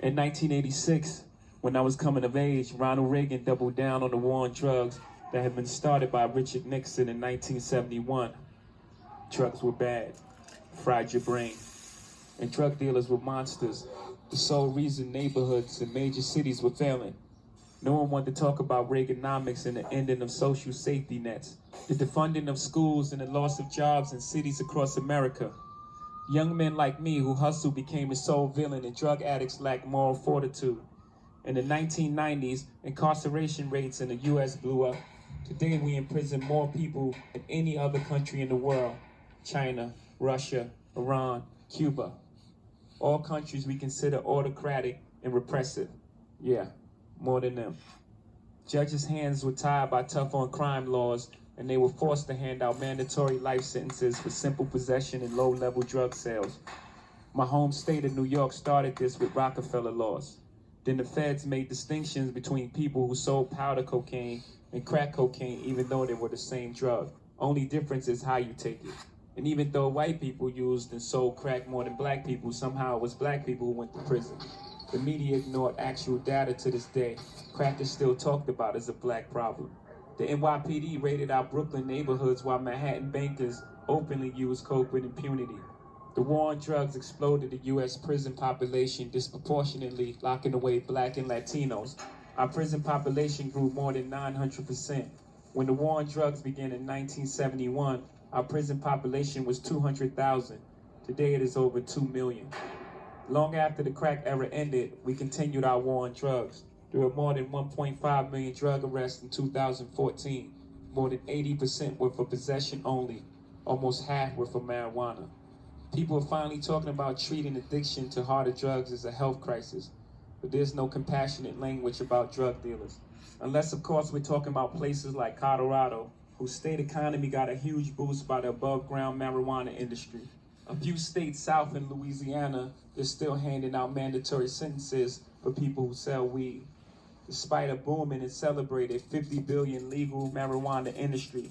In 1986, when I was coming of age, Ronald Reagan doubled down on the war on drugs that had been started by Richard Nixon in 1971. Drugs were bad, fried your brain, and drug dealers were monsters, the sole reason neighborhoods and major cities were failing. No one wanted to talk about Reaganomics and the ending of social safety nets, the defunding of schools and the loss of jobs in cities across America. Young men like me who hustled became the sole villain, and drug addicts lacked moral fortitude. In the 1990s, incarceration rates in the U.S. blew up. Today, we imprison more people than any other country in the world. China, Russia, Iran, Cuba. All countries we consider autocratic and repressive. Yeah, more than them. Judges' hands were tied by tough-on-crime laws, and they were forced to hand out mandatory life sentences for simple possession and low-level drug sales. My home state of New York started this with Rockefeller laws. Then the feds made distinctions between people who sold powder cocaine and crack cocaine, even though they were the same drug. Only difference is how you take it. And even though white people used and sold crack more than black people, somehow it was black people who went to prison. The media ignored actual data to this day. Crack is still talked about as a black problem. The NYPD raided our Brooklyn neighborhoods while Manhattan bankers openly used coke with impunity. The war on drugs exploded the U.S. prison population, disproportionately locking away black and Latinos. Our prison population grew more than 900%. When the war on drugs began in 1971, our prison population was 200,000. Today it is over 2 million. Long after the crack era ended, we continued our war on drugs. There were more than 1.5 million drug arrests in 2014. More than 80% were for possession only. Almost half were for marijuana. People are finally talking about treating addiction to harder drugs as a health crisis, but there's no compassionate language about drug dealers. Unless, of course, we're talking about places like Colorado, whose state economy got a huge boost by the above-ground marijuana industry. A few states south in Louisiana, they're still handing out mandatory sentences for people who sell weed. Despite a booming and celebrated 50 billion legal marijuana industry,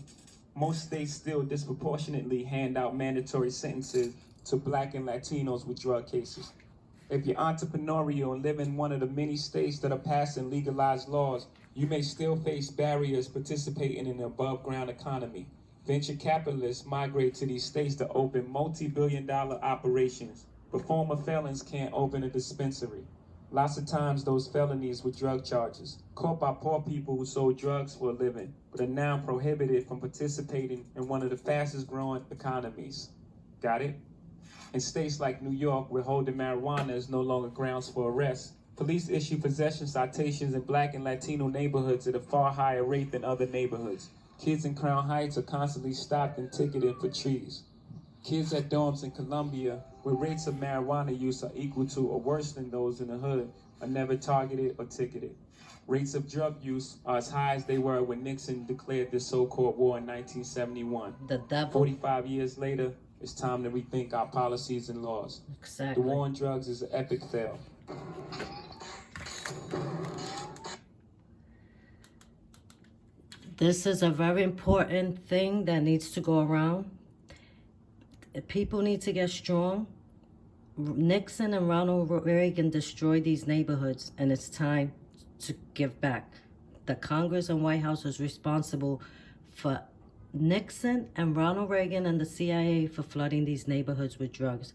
most states still disproportionately hand out mandatory sentences to black and Latinos with drug cases. If you're entrepreneurial and live in one of the many states that are passing legalized laws, you may still face barriers participating in the above-ground economy. Venture capitalists migrate to these states to open multi-billion-dollar operations, but former felons can't open a dispensary. Lots of times those felonies were drug charges, caught by poor people who sold drugs for a living, but are now prohibited from participating in one of the fastest growing economies. Got it? In states like New York, where holding marijuana is no longer grounds for arrest, police issue possession citations in black and Latino neighborhoods at a far higher rate than other neighborhoods. Kids in Crown Heights are constantly stopped and ticketed for trees. Kids at dorms in Columbia, where rates of marijuana use are equal to or worse than those in the hood, are never targeted or ticketed. Rates of drug use are as high as they were when Nixon declared the so-called war in 1971. The devil. 45 years later, it's time to rethink our policies and laws. Exactly. The war on drugs is an epic fail. This is a very important thing that needs to go around. People need to get strong. Nixon and Ronald Reagan destroyed these neighborhoods, and it's time to give back. The Congress and White House is responsible for Nixon and Ronald Reagan and the CIA for flooding these neighborhoods with drugs.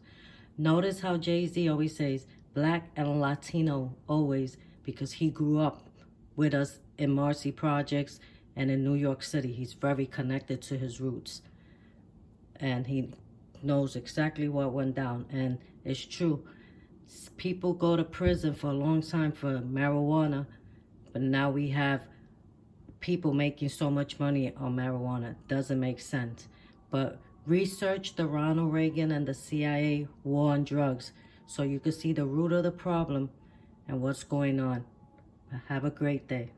Notice how Jay-Z always says black and Latino always, because he grew up with us in Marcy Projects and in New York City. He's very connected to his roots. And he knows exactly what went down. And it's true. People go to prison for a long time for marijuana, but now we have people making so much money on marijuana. Doesn't make sense. But research the Ronald Reagan and the CIA war on drugs so you can see the root of the problem and what's going on. Have a great day.